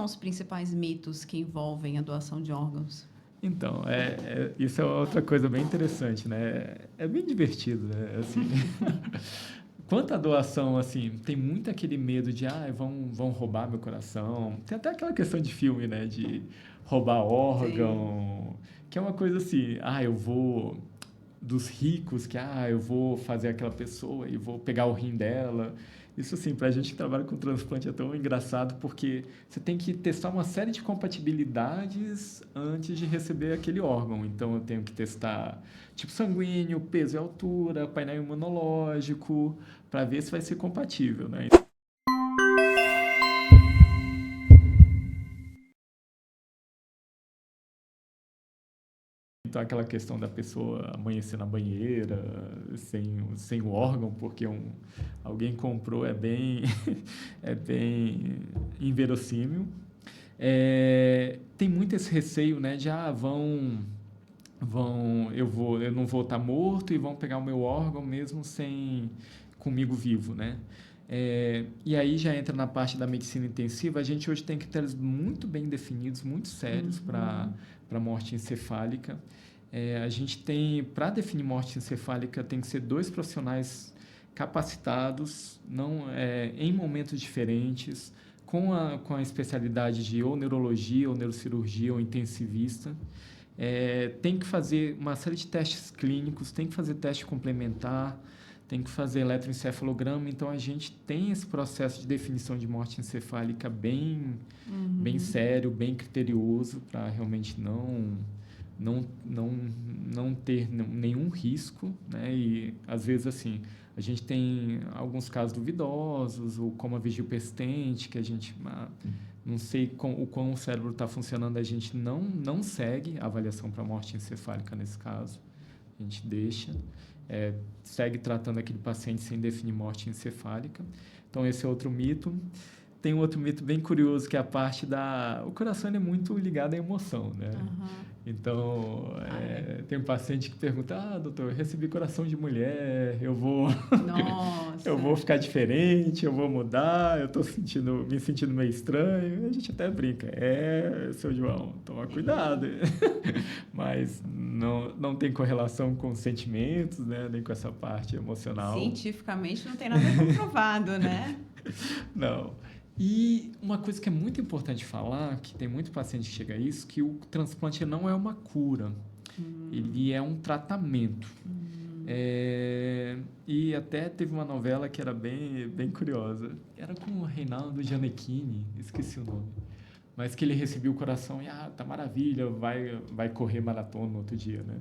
são os principais mitos que envolvem a doação de órgãos? Então, isso é outra coisa bem interessante, né? É bem divertido, né? Assim, quanto à doação, assim, tem muito aquele medo de, vão roubar meu coração. Tem até aquela questão de filme, né? De roubar Sim. órgão, que é uma coisa assim, eu vou dos ricos, que eu vou fazer aquela pessoa e vou pegar o rim dela. Isso assim, para a gente que trabalha com transplante é tão engraçado porque você tem que testar uma série de compatibilidades antes de receber aquele órgão. Então eu tenho que testar tipo sanguíneo, peso e altura, painel imunológico, para ver se vai ser compatível, né? Então, aquela questão da pessoa amanhecer na banheira sem o órgão, porque alguém comprou, é bem inverossímil. Tem muito esse receio, né, de eu não vou estar morto e vão pegar o meu órgão mesmo sem comigo vivo, né? E aí já entra na parte da medicina intensiva. A gente hoje tem critérios muito bem definidos, muito sérios para morte encefálica. A gente tem, para definir morte encefálica, tem que ser 2 profissionais capacitados, não, em momentos diferentes, com a especialidade de ou neurologia, ou neurocirurgia, ou intensivista. Tem que fazer uma série de testes clínicos, tem que fazer teste complementar, tem que fazer eletroencefalograma. Então, a gente tem esse processo de definição de morte encefálica bem sério, bem criterioso, para realmente não ter nenhum risco, né? E, às vezes, assim, a gente tem alguns casos duvidosos, ou como a vigília persistente, que a gente não sei o quão o cérebro está funcionando, a gente não segue a avaliação para morte encefálica nesse caso. A gente deixa, segue tratando aquele paciente sem definir morte encefálica. Então, esse é outro mito. Tem um outro mito bem curioso, que é a parte da... O coração é muito ligado à emoção, né? Então, tem um paciente que pergunta, doutor, eu recebi coração de mulher, eu vou ficar diferente, eu vou mudar, eu estou me sentindo meio estranho. A gente até brinca, seu João, toma cuidado. Mas não tem correlação com sentimentos, né? Nem com essa parte emocional. Cientificamente não tem nada comprovado, né? Não. E uma coisa que é muito importante falar, que tem muito paciente que chega a isso, que o transplante não é uma cura. Ele é um tratamento. E até teve uma novela que era bem curiosa. Era com o Reinaldo Gianecchini, esqueci o nome. Mas que ele recebia o coração e, tá maravilha, vai correr maratona no outro dia, né?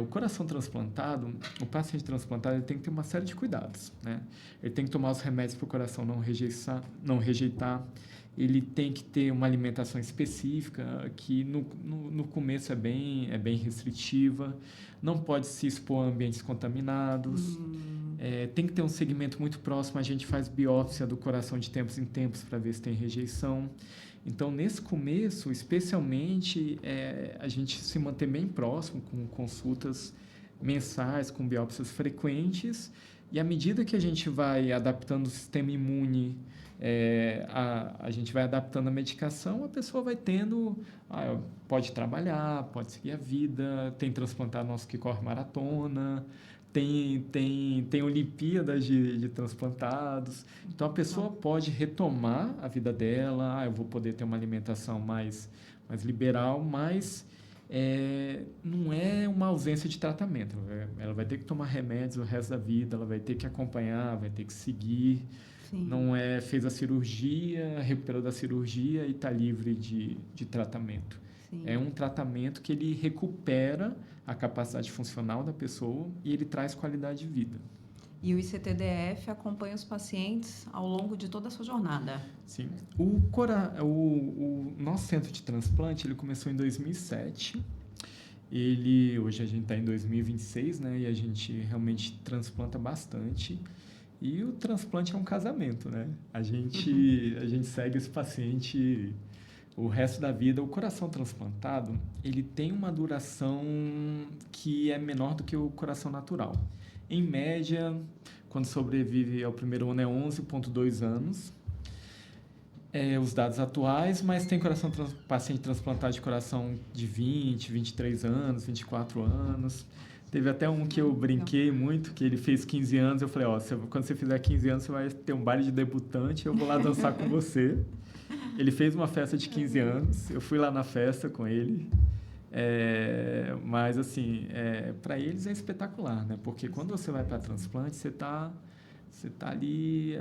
O coração transplantado, o paciente transplantado, ele tem que ter uma série de cuidados, né? Ele tem que tomar os remédios para o coração não rejeitar. Ele tem que ter uma alimentação específica, que no começo é bem restritiva. Não pode se expor a ambientes contaminados. Tem que ter um segmento muito próximo. A gente faz biópsia do coração de tempos em tempos para ver se tem rejeição. Então, nesse começo, especialmente, a gente se manter bem próximo, com consultas mensais, com biópsias frequentes, e à medida que a gente vai adaptando o sistema imune, a gente vai adaptando a medicação, a pessoa vai tendo, pode trabalhar, pode seguir a vida, tem transplantado nosso que corre maratona, tem Olimpíadas de transplantados. Então, a pessoa pode retomar a vida dela, eu vou poder ter uma alimentação mais liberal, mas não é uma ausência de tratamento. Ela vai ter que tomar remédios o resto da vida, ela vai ter que acompanhar, vai ter que seguir. Sim. Não fez a cirurgia, recuperou da cirurgia e está livre de tratamento. Sim. É um tratamento que ele recupera a capacidade funcional da pessoa e ele traz qualidade de vida. E o ICTDF acompanha os pacientes ao longo de toda a sua jornada? Sim. O nosso centro de transplante, ele começou em 2007. Hoje a gente está em 2026, né? E a gente realmente transplanta bastante. E o transplante é um casamento, né? A gente segue esse paciente o resto da vida. O coração transplantado, ele tem uma duração que é menor do que o coração natural. Em média, quando sobrevive ao primeiro ano, é 11,2 anos. os dados atuais, mas tem paciente transplantado de coração de 20, 23 anos, 24 anos. Teve até um que eu brinquei muito, que ele fez 15 anos, eu falei, quando você fizer 15 anos, você vai ter um baile de debutante, eu vou lá dançar com você. Ele fez uma festa de 15 anos, eu fui lá na festa com ele. Mas, assim, para eles é espetacular, né? Porque quando você vai para transplante, você tá ali...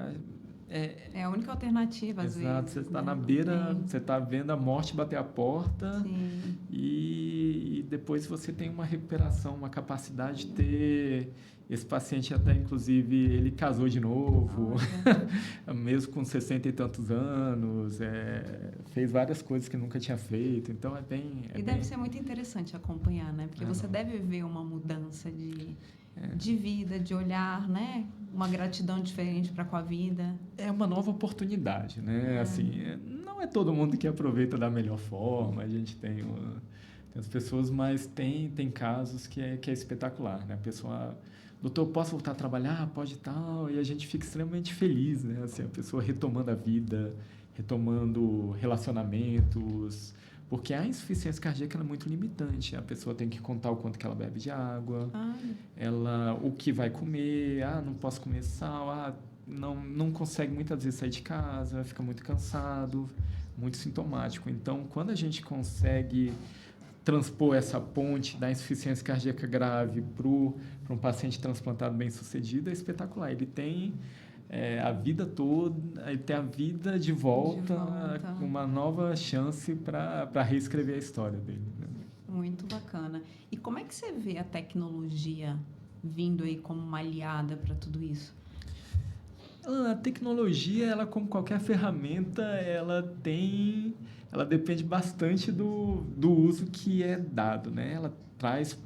É a única alternativa, às vezes. Exato, você está na beira, você está vendo a morte bater a porta. Sim. E depois você tem uma recuperação, uma capacidade de ter... Esse paciente até, inclusive, ele casou de novo, mesmo com 60 e tantos anos, fez várias coisas que nunca tinha feito, então deve ser muito interessante acompanhar, né? Porque você deve ver uma mudança de vida, de olhar, né? Uma gratidão diferente para com a vida. É uma nova oportunidade, né? Assim, não é todo mundo que aproveita da melhor forma, a gente tem as pessoas, mas tem casos que é espetacular, né? A pessoa... Doutor, posso voltar a trabalhar? Pode e tal. E a gente fica extremamente feliz, né? Assim, a pessoa retomando a vida, retomando relacionamentos, porque a insuficiência cardíaca é muito limitante. A pessoa tem que contar o quanto que ela bebe de água, o que vai comer, não posso comer sal, não consegue muitas vezes sair de casa, fica muito cansado, muito sintomático. Então, quando a gente consegue transpor essa ponte da insuficiência cardíaca grave para um paciente transplantado bem-sucedido, é espetacular. Ele tem a vida toda, ele tem a vida de volta. Uma nova chance para reescrever a história dele. Né? Muito bacana. E como é que você vê a tecnologia vindo aí como uma aliada para tudo isso? A tecnologia, ela como qualquer ferramenta, ela depende bastante do uso que é dado, né? Ela traz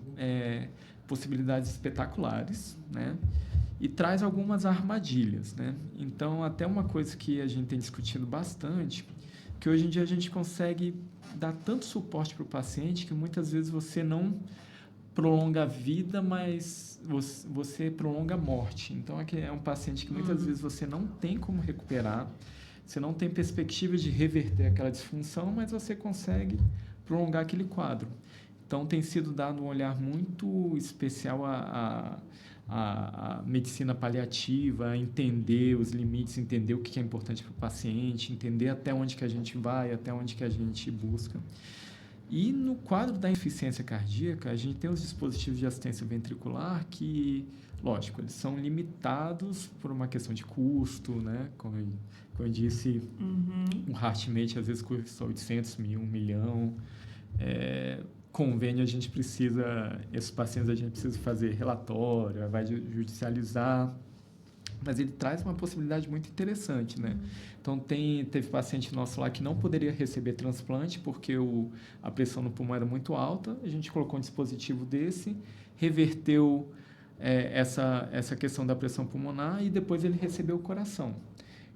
possibilidades espetaculares, né? E traz algumas armadilhas, né? Então, até uma coisa que a gente tem discutido bastante, que hoje em dia a gente consegue dar tanto suporte para o paciente que muitas vezes você não prolonga a vida, mas você prolonga a morte. Então, é um paciente que muitas vezes você não tem como recuperar, você não tem perspectiva de reverter aquela disfunção, mas você consegue prolongar aquele quadro. Então, tem sido dado um olhar muito especial à medicina paliativa, a entender os limites, entender o que é importante para o paciente, entender até onde que a gente vai, até onde que a gente busca. E no quadro da insuficiência cardíaca, a gente tem os dispositivos de assistência ventricular que, lógico, eles são limitados por uma questão de custo, né? Como eu disse, um HeartMate às vezes custa 800 mil, 1 milhão. Convênio, esses pacientes a gente precisa fazer relatório, vai judicializar, mas ele traz uma possibilidade muito interessante, né? Então, teve paciente nosso lá que não poderia receber transplante porque a pressão no pulmão era muito alta, a gente colocou um dispositivo desse, reverteu essa questão da pressão pulmonar e depois ele recebeu o coração.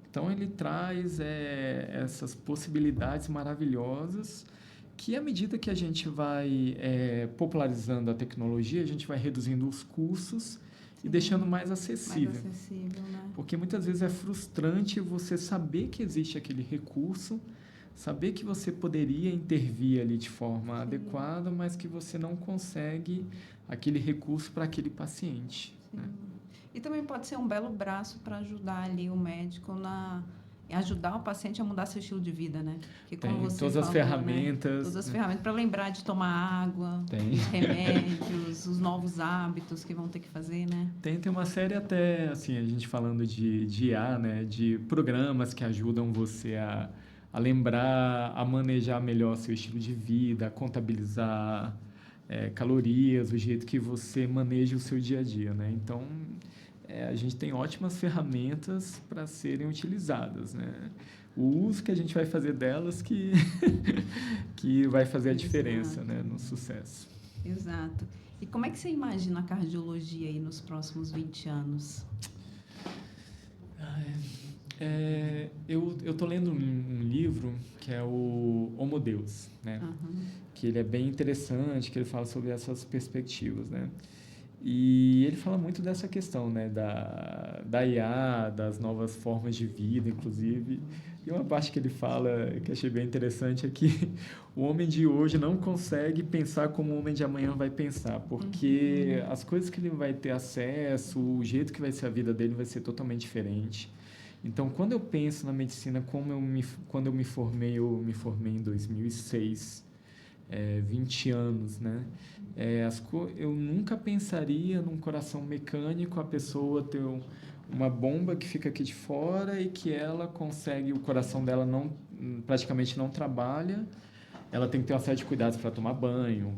Então, ele traz essas possibilidades maravilhosas que, à medida que a gente vai popularizando a tecnologia, a gente vai reduzindo os custos e deixando mais acessível. Mais acessível, né? Porque muitas vezes é frustrante você saber que existe aquele recurso, saber que você poderia intervir ali de forma adequada, mas que você não consegue aquele recurso para aquele paciente. Né? E também pode ser um belo braço para ajudar ali o médico ajudar o paciente a mudar seu estilo de vida, né? Que, como você todas as ferramentas. Né? Todas as ferramentas para lembrar de tomar água, os remédios, os novos hábitos que vão ter que fazer, né? Tem uma série até, assim, a gente falando de IA, né? De programas que ajudam você a lembrar, a manejar melhor seu estilo de vida, a contabilizar calorias, o jeito que você maneja o seu dia a dia, né? Então, a gente tem ótimas ferramentas para serem utilizadas, né? O uso que a gente vai fazer delas que vai fazer a diferença, né, no sucesso. Exato. E como é que você imagina a cardiologia aí nos próximos 20 anos? Eu estou lendo um livro que é o Homo Deus, né? Que ele é bem interessante, que ele fala sobre essas perspectivas, né? E ele fala muito dessa questão, né, da IA, das novas formas de vida, inclusive. E uma parte que ele fala, que achei bem interessante, é que o homem de hoje não consegue pensar como o homem de amanhã vai pensar, porque as coisas que ele vai ter acesso, o jeito que vai ser a vida dele vai ser totalmente diferente. Então, quando eu penso na medicina, quando eu me formei em 2006, 20 anos, né? Eu nunca pensaria num coração mecânico, a pessoa ter uma bomba que fica aqui de fora e que ela consegue, o coração dela praticamente não trabalha. Ela tem que ter uma série de cuidados para tomar banho,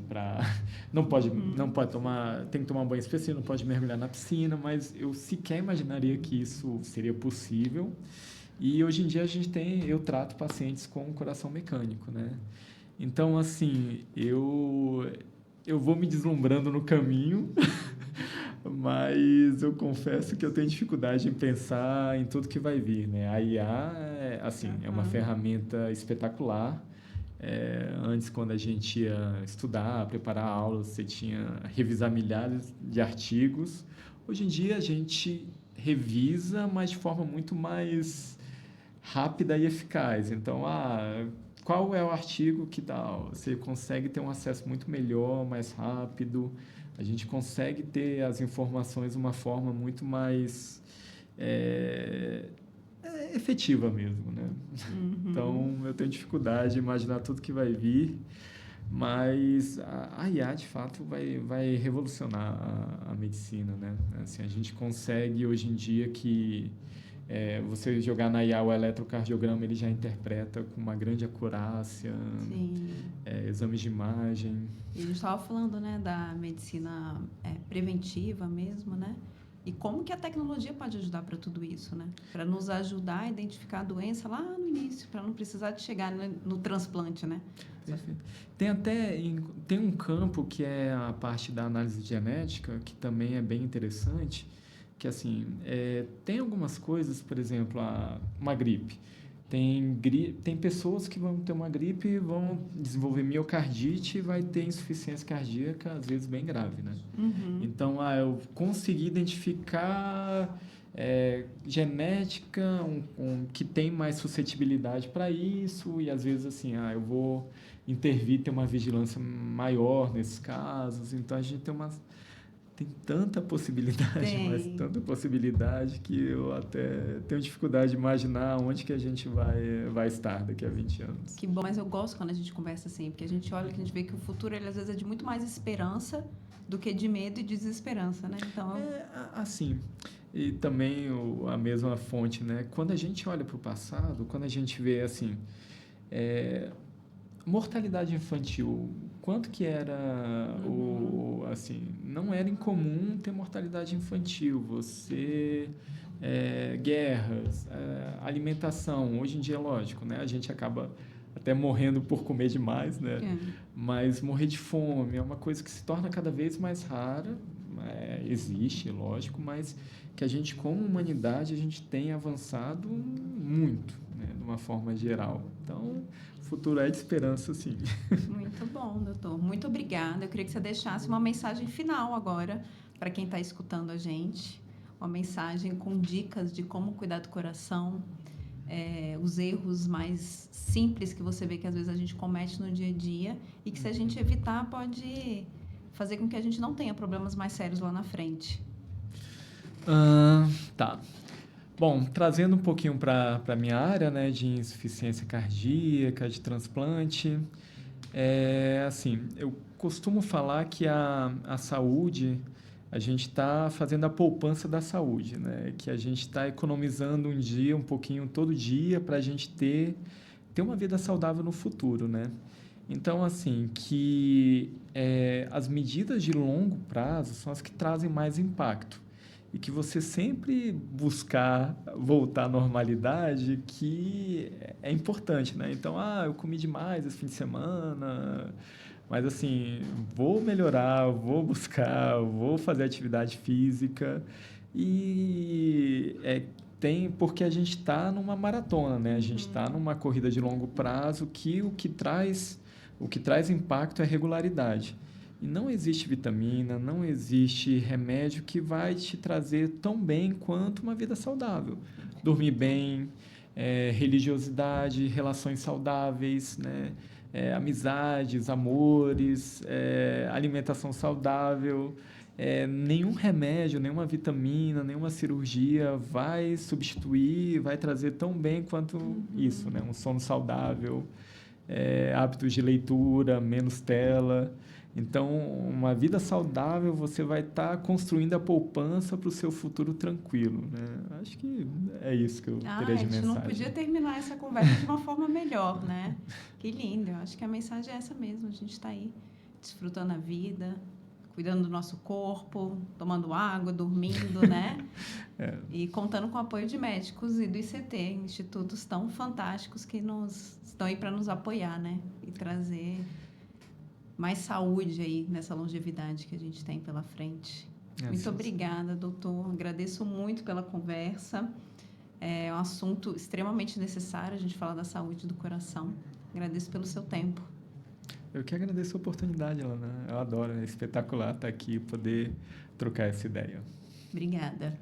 não pode tomar, tem que tomar um banho específico, não pode mergulhar na piscina, mas eu sequer imaginaria que isso seria possível. E hoje em dia eu trato pacientes com coração mecânico, né? Então, assim, eu vou me deslumbrando no caminho, mas eu confesso que eu tenho dificuldade em pensar em tudo que vai vir, né? A IA, é uma ferramenta espetacular. Antes, quando a gente ia estudar, preparar aulas, você tinha revisar milhares de artigos. Hoje em dia, a gente revisa, mas de forma muito mais rápida e eficaz. Então, qual é o artigo que tal? Você consegue ter um acesso muito melhor, mais rápido. A gente consegue ter as informações de uma forma muito mais efetiva mesmo, né? Então, eu tenho dificuldade de imaginar tudo que vai vir, mas a IA, de fato, vai revolucionar a medicina, né? Assim, a gente consegue, hoje em dia, que você jogar na IA o eletrocardiograma, ele já interpreta com uma grande acurácia, exames de imagem. E a gente estava falando, né, da medicina preventiva mesmo, né? E como que a tecnologia pode ajudar para tudo isso, né? Para nos ajudar a identificar a doença lá no início, para não precisar de chegar no transplante, né? Perfeito. Tem um campo que é a parte da análise genética, que também é bem interessante, que assim, tem algumas coisas, por exemplo, uma gripe. Tem pessoas que vão ter uma gripe e vão desenvolver miocardite e vai ter insuficiência cardíaca, às vezes bem grave, né? Então, eu consegui identificar genética que tem mais suscetibilidade para isso e, às vezes, assim, eu vou intervir, ter uma vigilância maior nesses casos. Então, a gente tem tanta possibilidade, mas tanta possibilidade que eu até tenho dificuldade de imaginar onde que a gente vai estar daqui a 20 anos. Que bom, mas eu gosto quando a gente conversa assim, porque a gente olha, que a gente vê que o futuro, ele às vezes é de muito mais esperança do que de medo e desesperança, né? Então, assim, e também a mesma fonte, né? Quando a gente olha para o passado, quando a gente vê, assim, mortalidade infantil, quanto que era assim, não era incomum ter mortalidade infantil, guerras, alimentação, hoje em dia, lógico, né? A gente acaba até morrendo por comer demais, né? Mas morrer de fome é uma coisa que se torna cada vez mais rara, existe, lógico, mas que a gente, como humanidade, a gente tem avançado muito, né? De uma forma geral. Então, o futuro é de esperança, sim. Muito bom, doutor. Muito obrigada. Eu queria que você deixasse uma mensagem final agora para quem está escutando a gente. Uma mensagem com dicas de como cuidar do coração, os erros mais simples que você vê que às vezes a gente comete no dia a dia e que, se a gente evitar, pode fazer com que a gente não tenha problemas mais sérios lá na frente. Tá. Bom, trazendo um pouquinho para a minha área, né, de insuficiência cardíaca, de transplante, assim, eu costumo falar que a saúde, a gente está fazendo a poupança da saúde, né, que a gente está economizando um dia, um pouquinho todo dia, para a gente ter uma vida saudável no futuro, né. Então, assim, que as medidas de longo prazo são as que trazem mais impacto. E que você sempre buscar voltar à normalidade, que é importante, né? Então, eu comi demais esse fim de semana, mas assim, vou melhorar, vou buscar, vou fazer atividade física e porque a gente está numa maratona, né? A gente está numa corrida de longo prazo que o que traz impacto é regularidade. E não existe vitamina, não existe remédio que vai te trazer tão bem quanto uma vida saudável. Dormir bem, religiosidade, relações saudáveis, né? Amizades, amores, alimentação saudável. Nenhum remédio, nenhuma vitamina, nenhuma cirurgia vai substituir, vai trazer tão bem quanto isso, né? Um sono saudável, hábitos de leitura, menos tela. Então, uma vida saudável, você vai estar construindo a poupança para o seu futuro tranquilo, né? Acho que é isso que eu teria de A gente mensagem. não podia terminar essa conversa de uma forma melhor, né? Que lindo. Eu acho que a mensagem é essa mesmo. A gente está aí desfrutando a vida, cuidando do nosso corpo, tomando água, dormindo, né? E contando com o apoio de médicos e do ICT, institutos tão fantásticos que estão aí para nos apoiar, né? E trazer mais saúde aí nessa longevidade que a gente tem pela frente. Muito obrigada, doutor. Agradeço muito pela conversa. É um assunto extremamente necessário a gente falar da saúde do coração. Agradeço pelo seu tempo. Eu que agradeço a oportunidade, Alana. Eu adoro, é espetacular estar aqui e poder trocar essa ideia. Obrigada.